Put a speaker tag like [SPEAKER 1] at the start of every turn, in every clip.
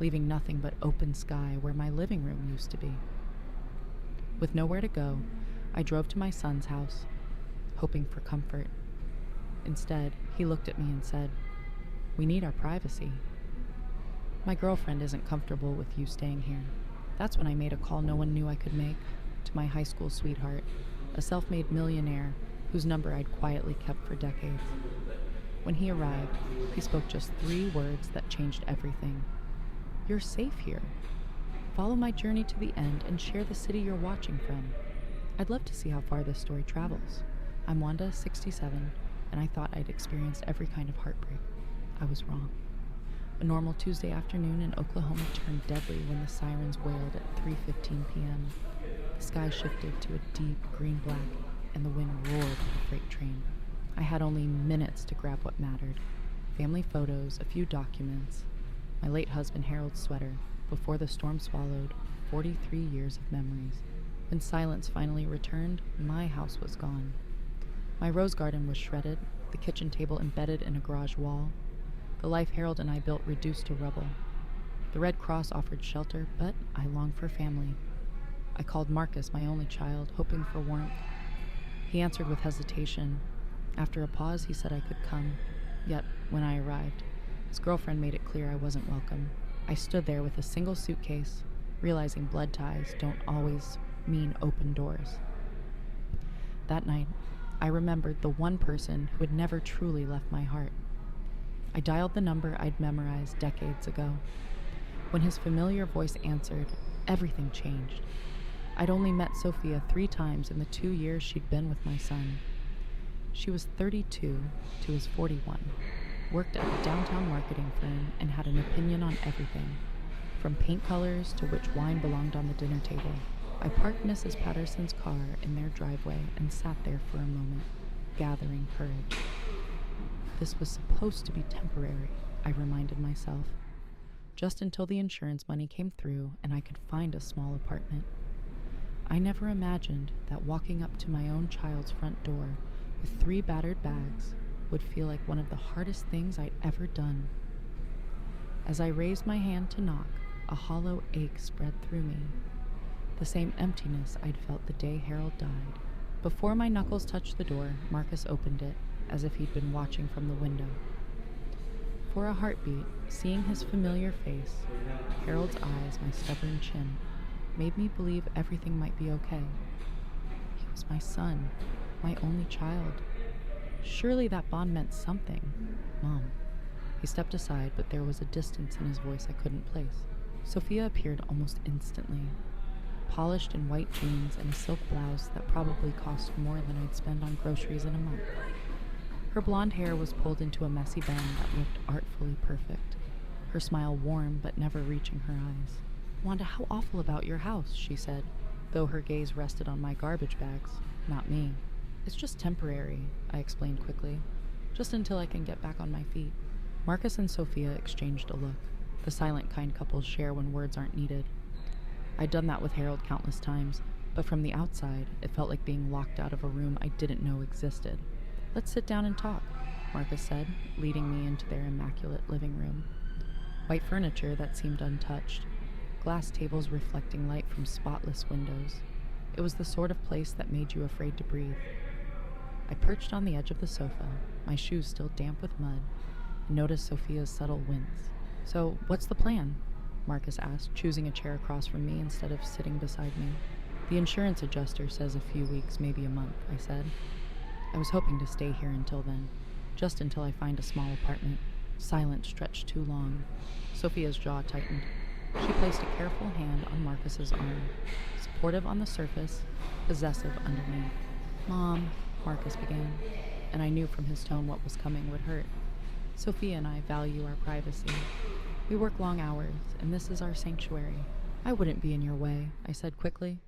[SPEAKER 1] leaving nothing but open sky where my living room used to be. With nowhere to go, I drove to my son's house, hoping for comfort. Instead, he looked at me and said, "We need our privacy. My girlfriend isn't comfortable with you staying here." That's when I made a call no one knew I could make, to my high school sweetheart, a self-made millionaire whose number I'd quietly kept for decades. When he arrived, he spoke just 3 words that changed everything. "You're safe here. Follow my journey to the end and share the city you're watching from." I'd love to see how far this story travels. I'm Wanda, 67, and I thought I'd experienced every kind of heartbreak. I was wrong. A normal Tuesday afternoon in Oklahoma turned deadly when the sirens wailed at 3:15 p.m. The sky shifted to a deep green-black, and the wind roared like a freight train. I had only minutes to grab what mattered. Family photos, a few documents, my late husband Harold's sweater, before the storm swallowed 43 years of memories. When silence finally returned, my house was gone. My rose garden was shredded, the kitchen table embedded in a garage wall. The life Harold and I built reduced to rubble. The Red Cross offered shelter, but I longed for family. I called Marcus, my only child, hoping for warmth. He answered with hesitation. After a pause, he said I could come. Yet, when I arrived, his girlfriend made it clear I wasn't welcome. I stood there with a single suitcase, realizing blood ties don't always mean open doors. That night, I remembered the one person who had never truly left my heart. I dialed the number I'd memorized decades ago. When his familiar voice answered, everything changed. I'd only met Sophia 3 times in the 2 years she'd been with my son. She was 32 to his 41, worked at a downtown marketing firm, and had an opinion on everything, from paint colors to which wine belonged on the dinner table. I parked Mrs. Patterson's car in their driveway and sat there for a moment, gathering courage. This was supposed to be temporary, I reminded myself, just until the insurance money came through and I could find a small apartment. I never imagined that walking up to my own child's front door with 3 battered bags would feel like one of the hardest things I'd ever done. As I raised my hand to knock, a hollow ache spread through me, the same emptiness I'd felt the day Harold died. Before my knuckles touched the door, Marcus opened it, as if he'd been watching from the window. For a heartbeat, seeing his familiar face, Harold's eyes, my stubborn chin, made me believe everything might be okay. He was my son, my only child. Surely that bond meant something. Mom. He stepped aside, but there was a distance in his voice I couldn't place. Sophia appeared almost instantly, polished in white jeans and a silk blouse that probably cost more than I'd spend on groceries in a month. Her blonde hair was pulled into a messy bun that looked artfully perfect, her smile warm but never reaching her eyes. "Wanda, how awful about your house," she said, though her gaze rested on my garbage bags, not me. "It's just temporary," I explained quickly, "just until I can get back on my feet." Marcus and Sophia exchanged a look, the silent kind couples share when words aren't needed. I'd done that with Harold countless times, but from the outside, it felt like being locked out of a room I didn't know existed. "Let's sit down and talk," Marcus said, leading me into their immaculate living room. White furniture that seemed untouched, glass tables reflecting light from spotless windows. It was the sort of place that made you afraid to breathe. I perched on the edge of the sofa, my shoes still damp with mud, and noticed Sophia's subtle wince. "So, what's the plan?" Marcus asked, choosing a chair across from me instead of sitting beside me. "The insurance adjuster says a few weeks, maybe a month," I said. I was hoping to stay here until then, just until I find a small apartment. Silence stretched too long. Sophia's jaw tightened. She placed a careful hand on Marcus's arm, supportive on the surface, possessive underneath. "Mom," Marcus began, and I knew from his tone what was coming would hurt. "Sophia and I value our privacy. We work long hours, and this is our sanctuary." "I wouldn't be in your way," I said quickly.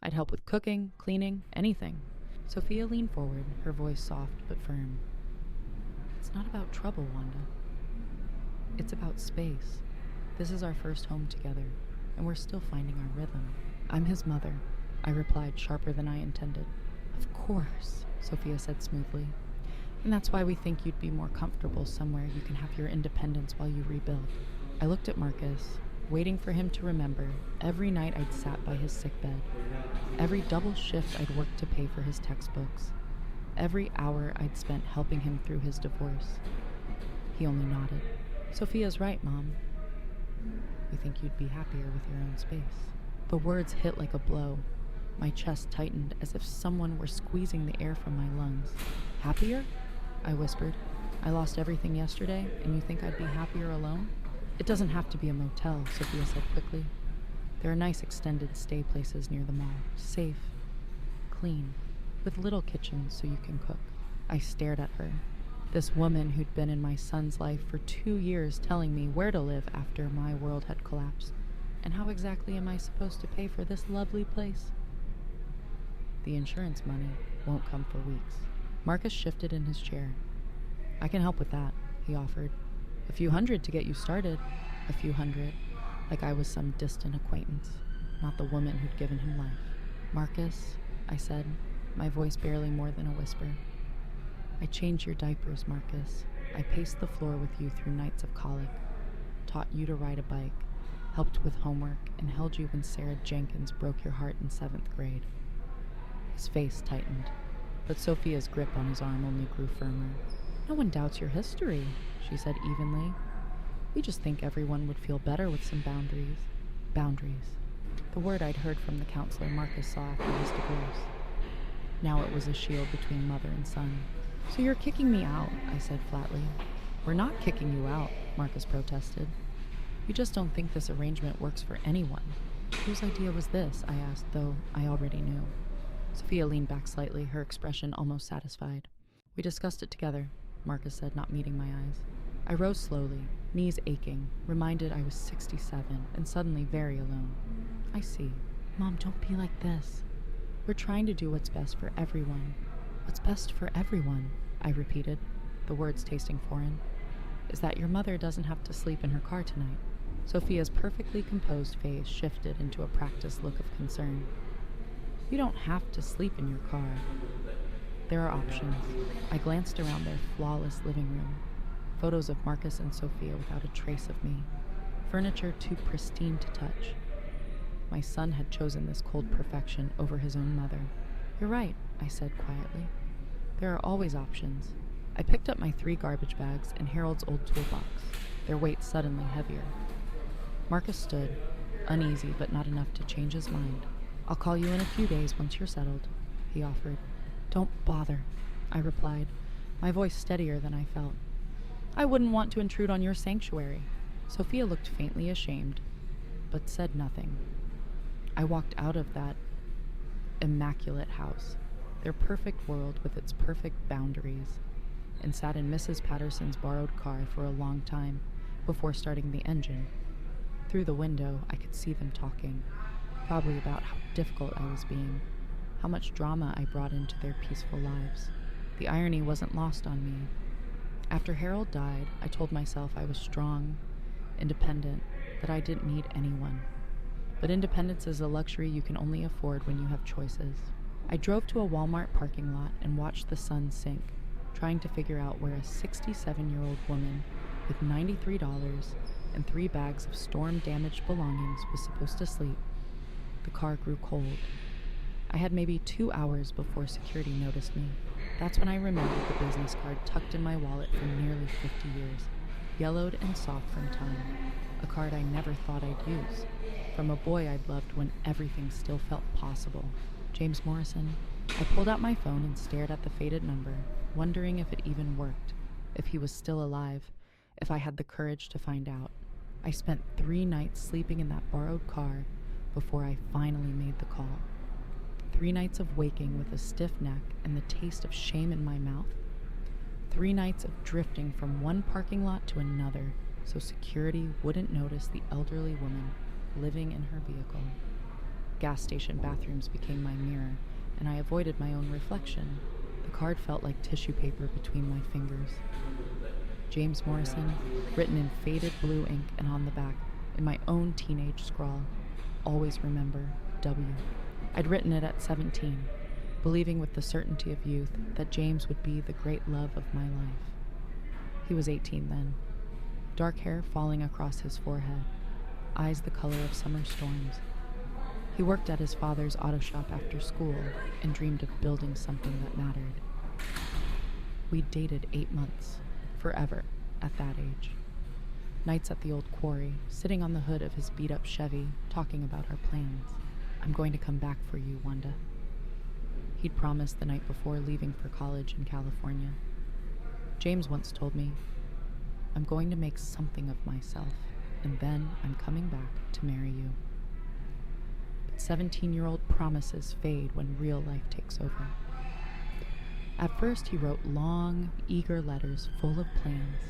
[SPEAKER 1] "I'd help with cooking, cleaning, anything." Sophia leaned forward, her voice soft but firm. "It's not about trouble, Wanda. It's about space. This is our first home together, and we're still finding our rhythm." "I'm his mother," I replied, sharper than I intended. "Of course," Sophia said smoothly. "And that's why we think you'd be more comfortable somewhere you can have your independence while you rebuild." I looked at Marcus, waiting for him to remember every night I'd sat by his sickbed, every double shift I'd worked to pay for his textbooks, every hour I'd spent helping him through his divorce. He only nodded. Sophia's right, Mom. You think you'd be happier with your own space? The words hit like a blow. My chest tightened as if someone were squeezing the air from my lungs. Happier? I whispered. I lost everything yesterday, and you think I'd be happier alone? It doesn't have to be a motel, Sophia said quickly. There are nice extended stay places near the mall. Safe, clean, with little kitchens so you can cook. I stared at her. This woman who'd been in my son's life for 2 years telling me where to live after my world had collapsed. And how exactly am I supposed to pay for this lovely place? The insurance money won't come for weeks. Marcus shifted in his chair. I can help with that, he offered. A few hundred to get you started. A few hundred, like I was some distant acquaintance, not the woman who'd given him life. Marcus, I said, my voice barely more than a whisper. I changed your diapers, Marcus. I paced the floor with you through nights of colic, taught you to ride a bike, helped with homework, and held you when Sarah Jenkins broke your heart in 7th grade. His face tightened, but Sophia's grip on his arm only grew firmer. No one doubts your history, she said evenly. We just think everyone would feel better with some boundaries. Boundaries. The word I'd heard from the counselor Marcus saw after his divorce. Now it was a shield between mother and son. So you're kicking me out, I said flatly. We're not kicking you out, Marcus protested. We just don't think this arrangement works for anyone. Whose idea was this? I asked, though I already knew. Sophia leaned back slightly, her expression almost satisfied. We discussed it together, Marcus said, not meeting my eyes. I rose slowly, knees aching, reminded I was 67 and suddenly very alone. I see. Mom, don't be like this. We're trying to do what's best for everyone. What's best for everyone, I repeated, the words tasting foreign. Is that your mother doesn't have to sleep in her car tonight. Sophia's perfectly composed face shifted into a practiced look of concern. You don't have to sleep in your car. There are options. I glanced around their flawless living room. Photos of Marcus and Sophia without a trace of me. Furniture too pristine to touch. My son had chosen this cold perfection over his own mother. You're right, I said quietly. There are always options. I picked up my 3 garbage bags and Harold's old toolbox, their weight suddenly heavier. Marcus stood, uneasy but not enough to change his mind. I'll call you in a few days once you're settled, he offered. Don't bother, I replied, my voice steadier than I felt. I wouldn't want to intrude on your sanctuary. Sophia looked faintly ashamed, but said nothing. I walked out of that immaculate house, their perfect world with its perfect boundaries, and sat in Mrs. Patterson's borrowed car for a long time before starting the engine. Through the window, I could see them talking, probably about how difficult I was being, how much drama I brought into their peaceful lives. The irony wasn't lost on me. After Harold died, I told myself I was strong, independent, that I didn't need anyone. But independence is a luxury you can only afford when you have choices. I drove to a Walmart parking lot and watched the sun sink, trying to figure out where a 67-year-old woman with $93 and 3 bags of storm-damaged belongings was supposed to sleep. The car grew cold. I had maybe 2 hours before security noticed me. That's when I remembered the business card tucked in my wallet for nearly 50 years, yellowed and soft from time, a card I never thought I'd use, from a boy I'd loved when everything still felt possible. James Morrison. I pulled out my phone and stared at the faded number, wondering if it even worked, if he was still alive, if I had the courage to find out. I spent 3 nights sleeping in that borrowed car before I finally made the call. 3 nights of waking with a stiff neck and the taste of shame in my mouth. 3 nights of drifting from one parking lot to another so security wouldn't notice the elderly woman living in her vehicle. Gas station bathrooms became my mirror, and I avoided my own reflection. The card felt like tissue paper between my fingers. James Morrison, written in faded blue ink and on the back, in my own teenage scrawl. Always remember, W. I'd written it at 17, believing with the certainty of youth that James would be the great love of my life. He was 18 then, dark hair falling across his forehead. eyes the color of summer storms. He worked at his father's auto shop after school and dreamed of building something that mattered. We dated 8 months, forever, at that age. Nights at the old quarry, sitting on the hood of his beat-up Chevy, talking about our plans. "I'm going to come back for you, Wanda." He'd promised the night before leaving for college in California. James once told me, "I'm going to make something of myself, and then I'm coming back to marry you." But 17-year-old promises fade when real life takes over. At first, he wrote long, eager letters full of plans.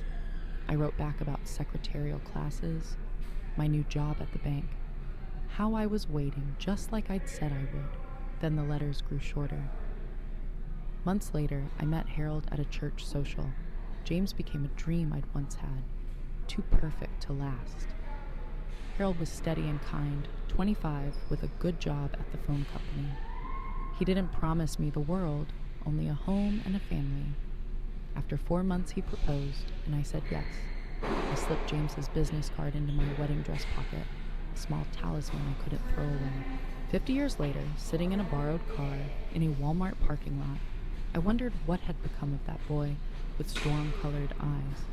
[SPEAKER 1] I wrote back about secretarial classes, my new job at the bank, how I was waiting just like I'd said I would. Then the letters grew shorter. Months later, I met Harold at a church social. James became a dream I'd once had, too perfect to last. Harold was steady and kind, 25, with a good job at the phone company. He didn't promise me the world, only a home and a family. After 4 months, he proposed, and I said yes. I slipped James's business card into my wedding dress pocket, a small talisman I couldn't throw away. 50 years later, sitting in a borrowed car in a Walmart parking lot, I wondered what had become of that boy with storm-colored eyes.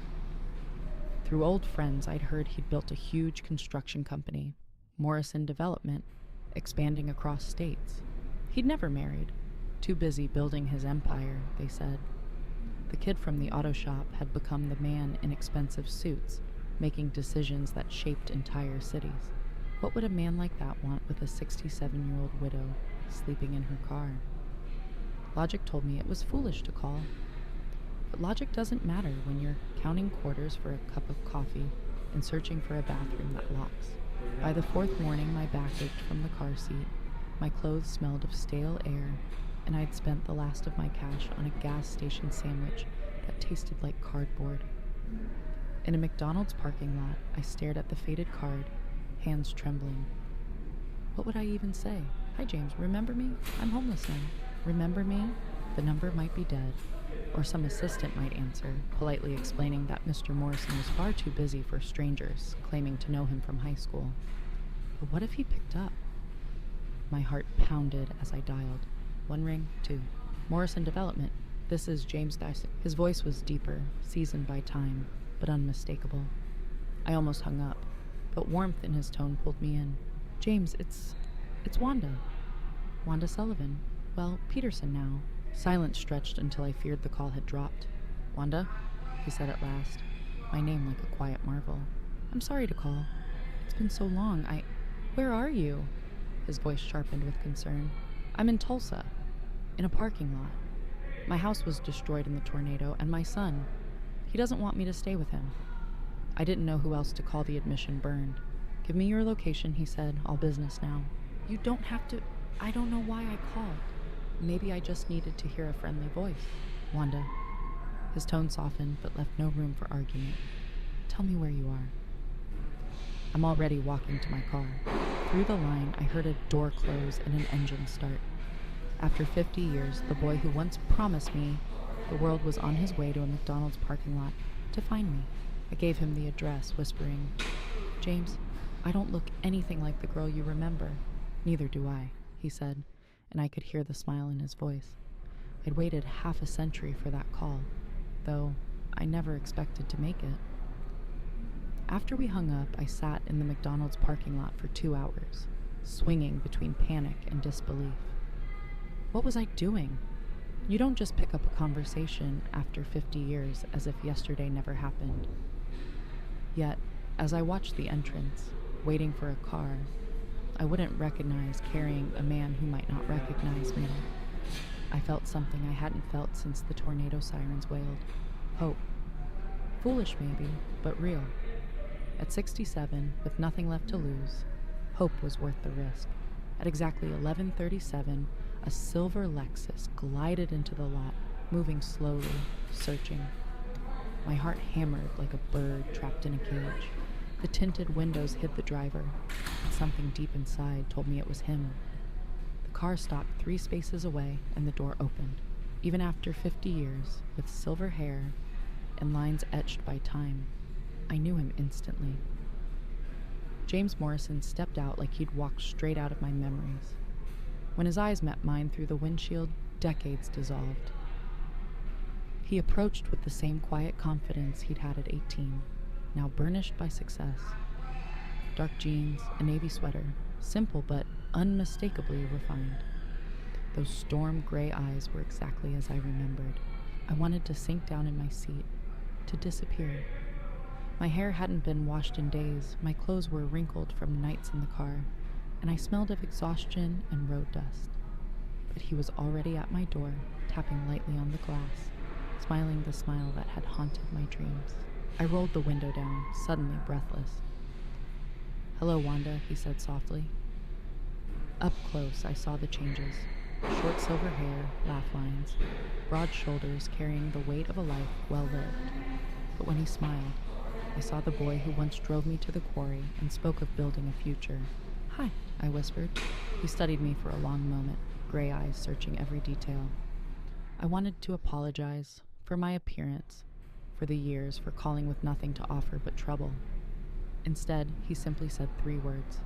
[SPEAKER 1] Through old friends, I'd heard he'd built a huge construction company, Morrison Development, expanding across states. He'd never married, too busy building his empire, they said. The kid from the auto shop had become the man in expensive suits, making decisions that shaped entire cities. What would a man like that want with a 67-year-old widow sleeping in her car? Logic told me it was foolish to call. But logic doesn't matter when you're counting quarters for a cup of coffee and searching for a bathroom that locks. By the 4th morning, my back ached from the car seat, my clothes smelled of stale air, and I'd spent the last of my cash on a gas station sandwich that tasted like cardboard. In a McDonald's parking lot, I stared at the faded card, hands trembling. What would I even say? "Hi, James, remember me? I'm homeless now. Remember me?" The number might be dead. Or some assistant might answer, politely explaining that Mr. Morrison was far too busy for strangers claiming to know him from high school. But what if he picked up? My heart pounded as I dialed. 1 ring, 2. "Morrison Development. This is James Dyson." His voice was deeper, seasoned by time, but unmistakable. I almost hung up, but warmth in his tone pulled me in. "James, it's Wanda. Wanda Sullivan. Well, Peterson now." Silence stretched until I feared the call had dropped. "Wanda?" he said at last, my name like a quiet marvel. "I'm sorry to call. It's been so long. Where are you?" His voice sharpened with concern. "I'm in Tulsa, in a parking lot. My house was destroyed in the tornado, and my son, he doesn't want me to stay with him." I didn't know who else to call. The admission burned. "Give me your location," he said, all business now. "You don't have to. I don't know why I called. Maybe I just needed to hear a friendly voice." "Wanda." His tone softened, but left no room for argument. "Tell me where you are." I'm already walking to my car. Through the line, I heard a door close and an engine start. After 50 years, the boy who once promised me the world was on his way to a McDonald's parking lot to find me. I gave him the address, whispering, "James, I don't look anything like the girl you remember." "Neither do I," he said, and I could hear the smile in his voice. I'd waited half a century for that call, though I never expected to make it. After we hung up, I sat in the McDonald's parking lot for 2 hours, swinging between panic and disbelief. What was I doing? You don't just pick up a conversation after 50 years as if yesterday never happened. Yet, as I watched the entrance, waiting for a car, I wouldn't recognize carrying a man who might not recognize me. I felt something I hadn't felt since the tornado sirens wailed. Hope. Foolish maybe, but real. At 67, with nothing left to lose, hope was worth the risk. At exactly 11:37, a silver Lexus glided into the lot, moving slowly, searching. My heart hammered like a bird trapped in a cage. The tinted windows hid the driver, but something deep inside told me it was him. The car stopped 3 spaces away, and the door opened. Even after 50 years, with silver hair and lines etched by time, I knew him instantly. James Morrison stepped out like he'd walked straight out of my memories. When his eyes met mine through the windshield, decades dissolved. He approached with the same quiet confidence he'd had at 18, now burnished by success. Dark jeans, a navy sweater, simple but unmistakably refined. Those storm gray eyes were exactly as I remembered. I wanted to sink down in my seat, to disappear. My hair hadn't been washed in days, my clothes were wrinkled from nights in the car, and I smelled of exhaustion and road dust. But he was already at my door, tapping lightly on the glass, smiling the smile that had haunted my dreams. I rolled the window down, suddenly breathless. "Hello, Wanda," he said softly. Up close, I saw the changes. Short silver hair, laugh lines, broad shoulders carrying the weight of a life well lived. But when he smiled, I saw the boy who once drove me to the quarry and spoke of building a future. "Hi," I whispered. He studied me for a long moment, gray eyes searching every detail. I wanted to apologize for my appearance, for the years, for calling with nothing to offer but trouble. Instead, he simply said 3 words.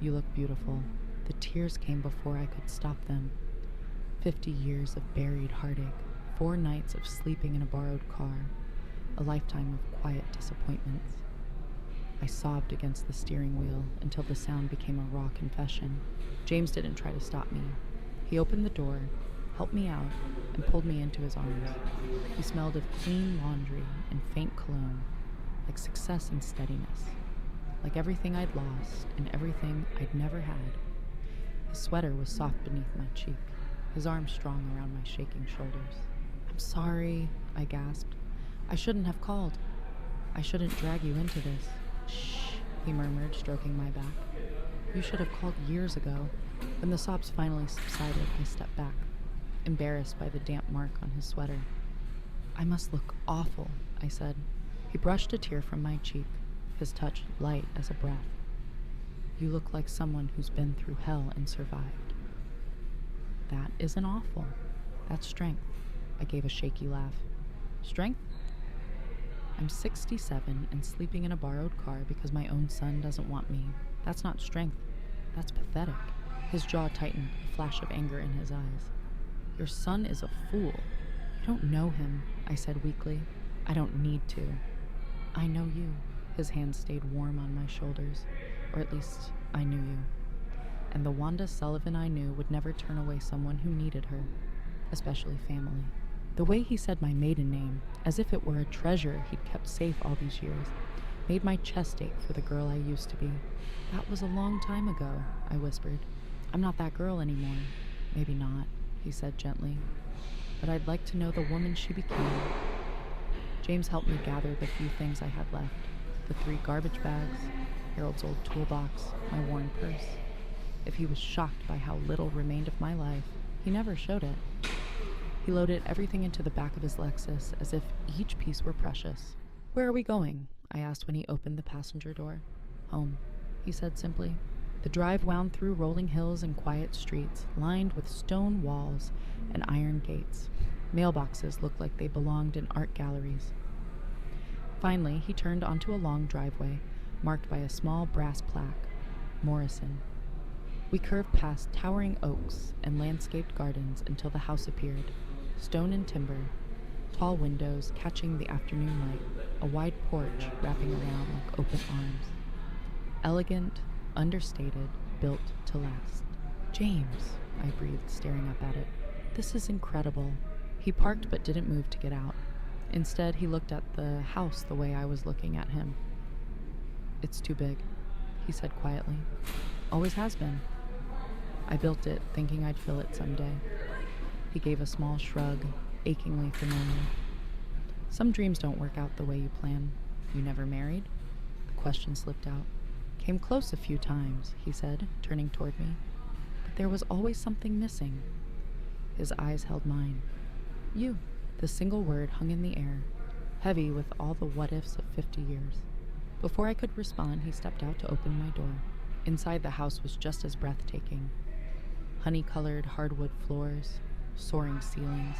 [SPEAKER 1] "You look beautiful." The tears came before I could stop them. 50 years of buried heartache, 4 nights of sleeping in a borrowed car, a lifetime of quiet disappointments. I sobbed against the steering wheel until the sound became a raw confession. James didn't try to stop me. He opened the door, helped me out, and pulled me into his arms. He smelled of clean laundry and faint cologne, like success and steadiness, like everything I'd lost and everything I'd never had. His sweater was soft beneath my cheek, his arm strong around my shaking shoulders. "I'm sorry," I gasped. "I shouldn't have called. I shouldn't drag you into this." "Shh," he murmured, stroking my back. "You should have called years ago." When the sobs finally subsided, I stepped back, embarrassed by the damp mark on his sweater. "I must look awful," I said. He brushed a tear from my cheek, his touch light as a breath. "You look like someone who's been through hell and survived." "That isn't awful. That's strength." I gave a shaky laugh. "Strength? I'm 67 and sleeping in a borrowed car because my own son doesn't want me. That's not strength. That's pathetic." His jaw tightened, a flash of anger in his eyes. "Your son is a fool. You don't know him," I said weakly. "I don't need to." "I know you." His hand stayed warm on my shoulders, or at least I knew you. And the Wanda Sullivan I knew would never turn away someone who needed her, especially family. The way he said my maiden name, as if it were a treasure he'd kept safe all these years, made my chest ache for the girl I used to be. "That was a long time ago," I whispered. "I'm not that girl anymore." "Maybe not," he said gently. "But I'd like to know the woman she became." James helped me gather the few things I had left. The 3 garbage bags, Harold's old toolbox, my worn purse. If he was shocked by how little remained of my life, he never showed it. He loaded everything into the back of his Lexus as if each piece were precious. "Where are we going?" I asked when he opened the passenger door. "Home," he said simply. The drive wound through rolling hills and quiet streets, lined with stone walls and iron gates. Mailboxes looked like they belonged in art galleries. Finally, he turned onto a long driveway, marked by a small brass plaque, Morrison. We curved past towering oaks and landscaped gardens until the house appeared, stone and timber, tall windows catching the afternoon light, a wide porch wrapping around like open arms. Elegant, understated, built to last. "James," I breathed, staring up at it. "This is incredible." He parked but didn't move to get out. Instead, he looked at the house the way I was looking at him. "It's too big," he said quietly. "Always has been. I built it thinking I'd fill it someday." He gave a small shrug, achingly familiar. "Some dreams don't work out the way you plan. You never married?" The question slipped out. "Came close a few times," he said, turning toward me. "But there was always something missing." His eyes held mine. "You." The single word hung in the air, heavy with all the what-ifs of 50 years. Before I could respond, he stepped out to open my door. Inside, the house was just as breathtaking. Honey-colored hardwood floors, soaring ceilings,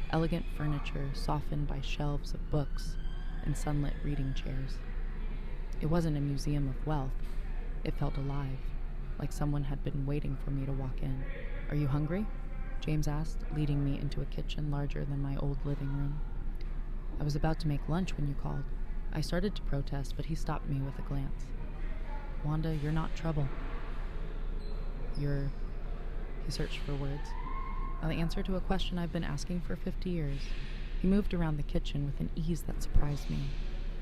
[SPEAKER 1] elegant furniture softened by shelves of books and sunlit reading chairs. It wasn't a museum of wealth, It felt alive, like someone had been waiting for me to walk in. "Are you hungry?" James asked, leading me into a kitchen larger than my old living room. "I was about to make lunch when you called." I started to protest, but he stopped me with a glance. "Wanda, you're not trouble. You're..." He searched for words. The answer to a question I've been asking for 50 years. He moved around the kitchen with an ease that surprised me,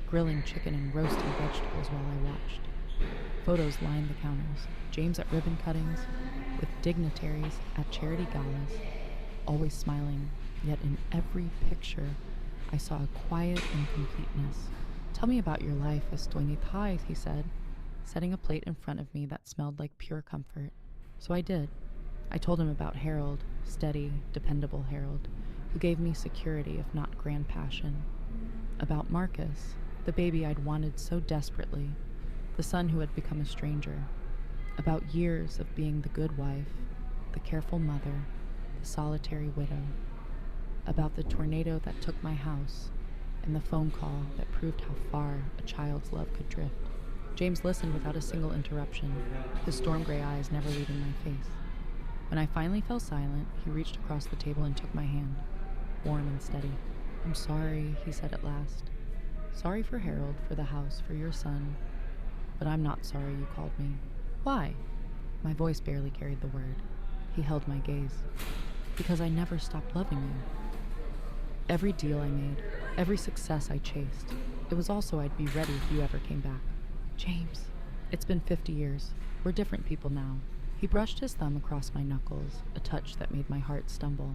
[SPEAKER 1] grilling chicken and roasting vegetables while I watched. Photos lined the counters, James at ribbon cuttings, with dignitaries at charity galas, always smiling, yet in every picture I saw a quiet incompleteness. "Tell me about your life, estoy ni thai," he said, setting a plate in front of me that smelled like pure comfort. So I did. I told him about Harold, steady, dependable Harold, who gave me security if not grand passion. About Marcus, the baby I'd wanted so desperately, the son who had become a stranger. About years of being the good wife, the careful mother, the solitary widow. About the tornado that took my house, and the phone call that proved how far a child's love could drift. James listened without a single interruption, his storm gray eyes never leaving my face. When I finally fell silent, he reached across the table and took my hand, warm and steady. "I'm sorry," he said at last. "Sorry for Harold, for the house, for your son. But I'm not sorry you called me." "Why?" My voice barely carried the word. He held my gaze. "Because I never stopped loving you. Every deal I made, every success I chased, it was also I'd be ready if you ever came back." "James, it's been 50 years. We're different people now." He brushed his thumb across my knuckles, a touch that made my heart stumble.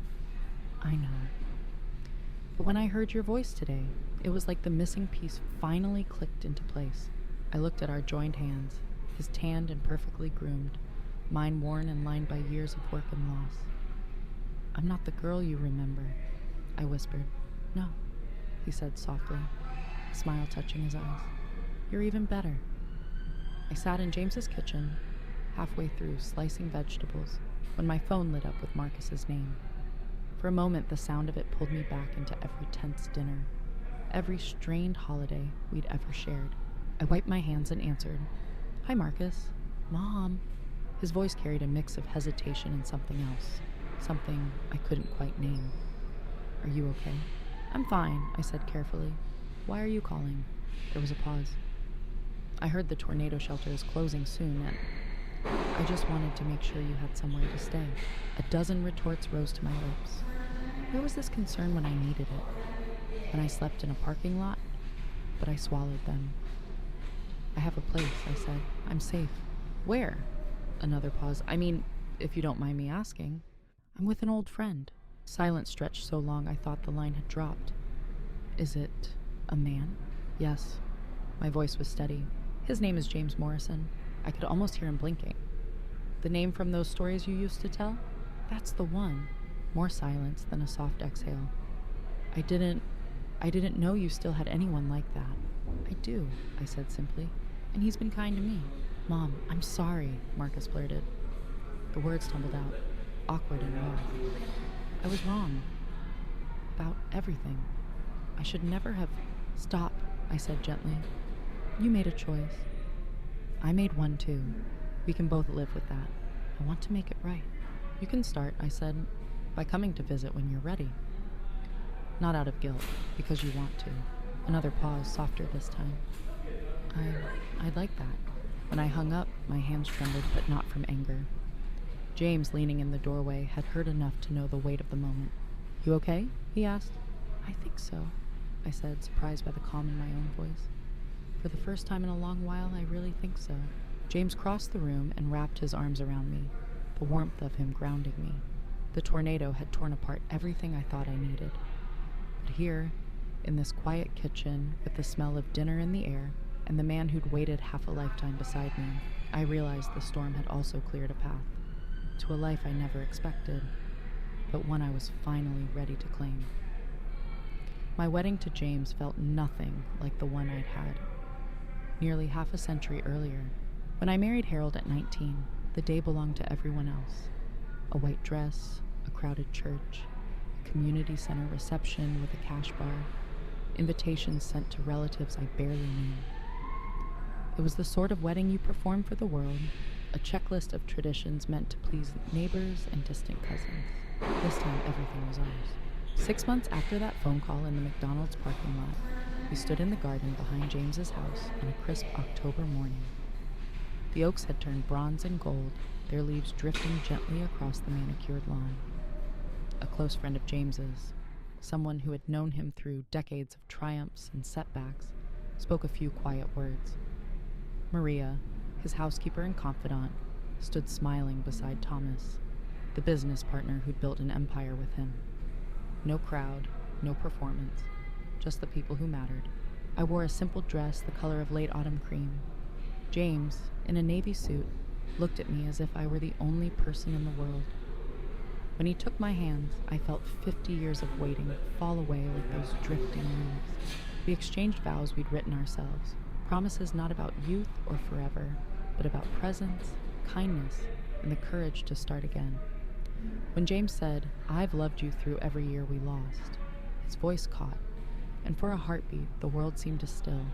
[SPEAKER 1] "I know. But when I heard your voice today, it was like the missing piece finally clicked into place." I looked at our joined hands, his tanned and perfectly groomed, mine worn and lined by years of work and loss. "I'm not the girl you remember," I whispered. "No," he said softly, a smile touching his eyes. "You're even better." I sat in James's kitchen, halfway through slicing vegetables, when my phone lit up with Marcus's name. For a moment, the sound of it pulled me back into every tense dinner, every strained holiday we'd ever shared. I wiped my hands and answered. "Hi, Marcus." "Mom." His voice carried a mix of hesitation and something else, something I couldn't quite name. "Are you okay?" "I'm fine," I said carefully. "Why are you calling?" There was a pause. "I heard the tornado shelter is closing soon, and I just wanted to make sure you had somewhere to stay." A dozen retorts rose to my lips. Where was this concern when I needed it? When I slept in a parking lot? But I swallowed them. "I have a place," I said. "I'm safe." "Where?" Another pause. "I mean, if you don't mind me asking." "I'm with an old friend." Silence stretched so long I thought the line had dropped. "Is it a man?" "Yes." My voice was steady. "His name is James Morrison." I could almost hear him blinking. "The name from those stories you used to tell?" "That's the one." More silence, then a soft exhale. I didn't know you still had anyone like that." "I do," I said simply. "And he's been kind to me." "Mom, I'm sorry," Marcus blurted. The words tumbled out, awkward and raw. "I was wrong. About everything. I should never have..." "Stop," I said gently. "You made a choice. I made one too. We can both live with that. I want to make it right." "You can start," I said, "by coming to visit when you're ready. Not out of guilt, because you want to." Another pause, softer this time. I'd like that." When I hung up, my hands trembled, but not from anger. James, leaning in the doorway, had heard enough to know the weight of the moment. "You okay?" he asked. "I think so," I said, surprised by the calm in my own voice. "For the first time in a long while, I really think so." James crossed the room and wrapped his arms around me, the warmth of him grounding me. The tornado had torn apart everything I thought I needed. But here, in this quiet kitchen, with the smell of dinner in the air, and the man who'd waited half a lifetime beside me, I realized the storm had also cleared a path to a life I never expected, but one I was finally ready to claim. My wedding to James felt nothing like the one I'd had nearly half a century earlier. When I married Harold at 19, the day belonged to everyone else. A white dress, a crowded church, a community center reception with a cash bar, invitations sent to relatives I barely knew. It was the sort of wedding you perform for the world, a checklist of traditions meant to please neighbors and distant cousins. This time, everything was ours. 6 months after that phone call in the McDonald's parking lot, we stood in the garden behind James's house on a crisp October morning. The oaks had turned bronze and gold, their leaves drifting gently across the manicured lawn. A close friend of James's, someone who had known him through decades of triumphs and setbacks, spoke a few quiet words. Maria, his housekeeper and confidant, stood smiling beside Thomas, the business partner who'd built an empire with him. No crowd, no performance, just the people who mattered. I wore a simple dress the color of late autumn cream. James, in a navy suit, looked at me as if I were the only person in the world. When he took my hands, I felt 50 years of waiting fall away like those drifting leaves. We exchanged vows we'd written ourselves, promises not about youth or forever, but about presence, kindness, and the courage to start again. When James said, "I've loved you through every year we lost," his voice caught, and for a heartbeat, the world seemed to still.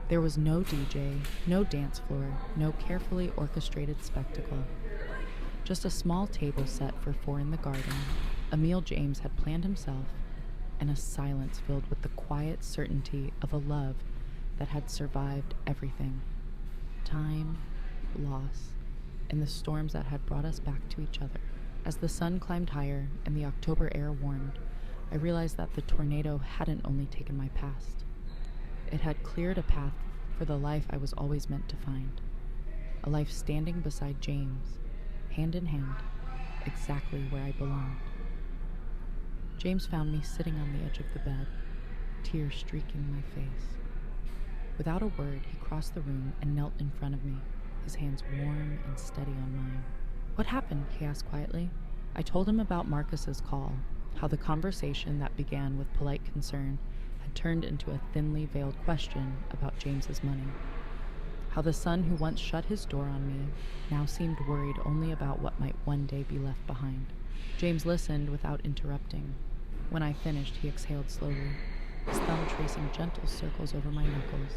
[SPEAKER 1] There was no DJ, no dance floor, no carefully orchestrated spectacle. Just a small table set for 4 in the garden, a meal James had planned himself, and a silence filled with the quiet certainty of a love that had survived everything. Time, loss, and the storms that had brought us back to each other. As the sun climbed higher and the October air warmed, I realized that the tornado hadn't only taken my past. It had cleared a path for the life I was always meant to find. A life standing beside James, hand in hand, exactly where I belonged. James found me sitting on the edge of the bed, tears streaking my face. Without a word, he crossed the room and knelt in front of me, his hands warm and steady on mine. "What happened?" he asked quietly. I told him about Marcus's call, how the conversation that began with polite concern had turned into a thinly veiled question about James's money. How the son who once shut his door on me now seemed worried only about what might one day be left behind. James listened without interrupting. When I finished, he exhaled slowly, his thumb tracing gentle circles over my knuckles.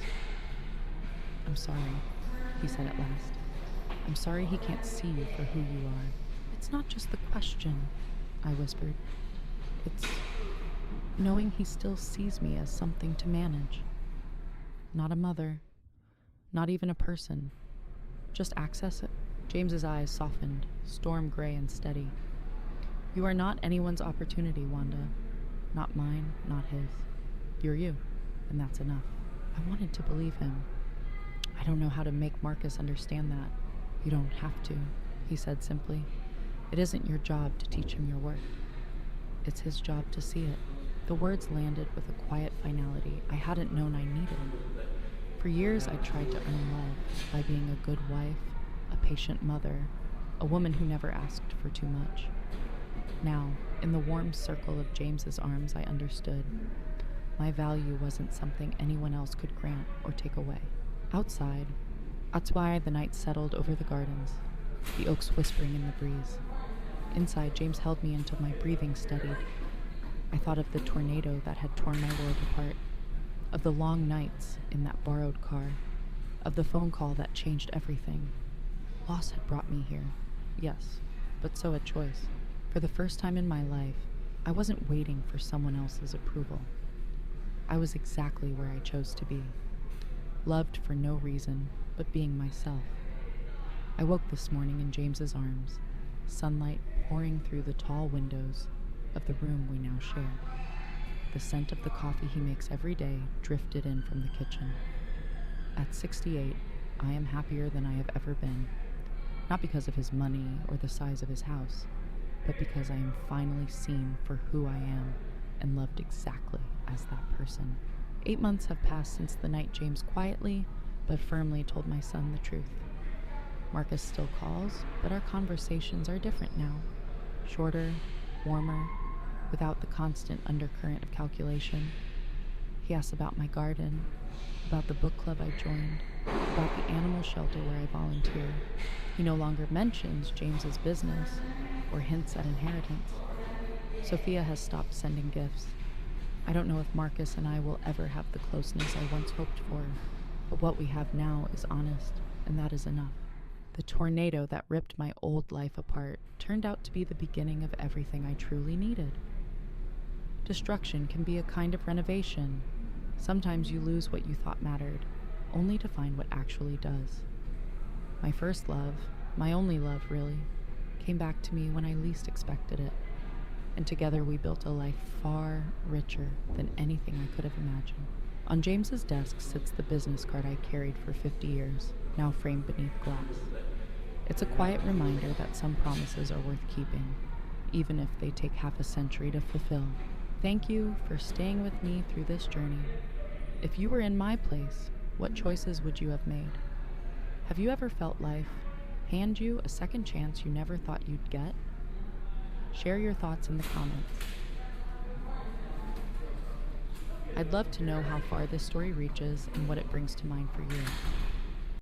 [SPEAKER 1] "I'm sorry," he said at last. "I'm sorry he can't see you for who you are." "It's not just the question," I whispered. "It's knowing he still sees me as something to manage. Not a mother, not even a person, just access it." James's eyes softened, storm gray and steady. "You are not anyone's opportunity, Wanda. Not mine, not his. You're you, and that's enough." I wanted to believe him. "I don't know how to make Marcus understand that." "You don't have to," he said simply. "It isn't your job to teach him your worth. It's his job to see it." The words landed with a quiet finality I hadn't known I needed. For years I tried to earn love by being a good wife, a patient mother, a woman who never asked for too much. Now, in the warm circle of James's arms, I understood. My value wasn't something anyone else could grant or take away. Outside, the night settled over the gardens, the oaks whispering in the breeze. Inside, James held me until my breathing steadied. I thought of the tornado that had torn my world apart, of the long nights in that borrowed car, of the phone call that changed everything. Loss had brought me here, yes, but so had choice. For the first time in my life, I wasn't waiting for someone else's approval. I was exactly where I chose to be, loved for no reason but being myself. I woke this morning in James's arms, sunlight pouring through the tall windows of the room we now share. The scent of the coffee he makes every day drifted in from the kitchen. At 68, I am happier than I have ever been, not because of his money or the size of his house, but because I am finally seen for who I am and loved exactly as that person. 8 months have passed since the night James quietly but firmly told my son the truth. Marcus still calls, but our conversations are different now. Shorter, warmer, without the constant undercurrent of calculation. He asks about my garden, about the book club I joined, about the animal shelter where I volunteer. He no longer mentions James's business or hints at inheritance. Sophia has stopped sending gifts. I don't know if Marcus and I will ever have the closeness I once hoped for. But what we have now is honest, and that is enough. The tornado that ripped my old life apart turned out to be the beginning of everything I truly needed. Destruction can be a kind of renovation. Sometimes you lose what you thought mattered, only to find what actually does. My first love, my only love really, came back to me when I least expected it, and together we built a life far richer than anything I could have imagined. On James's desk sits the business card I carried for 50 years, now framed beneath glass. It's a quiet reminder that some promises are worth keeping, even if they take half a century to fulfill. Thank you for staying with me through this journey. If you were in my place, what choices would you have made? Have you ever felt life hand you a second chance you never thought you'd get? Share your thoughts in the comments. I'd love to know how far this story reaches and what it brings to mind for you.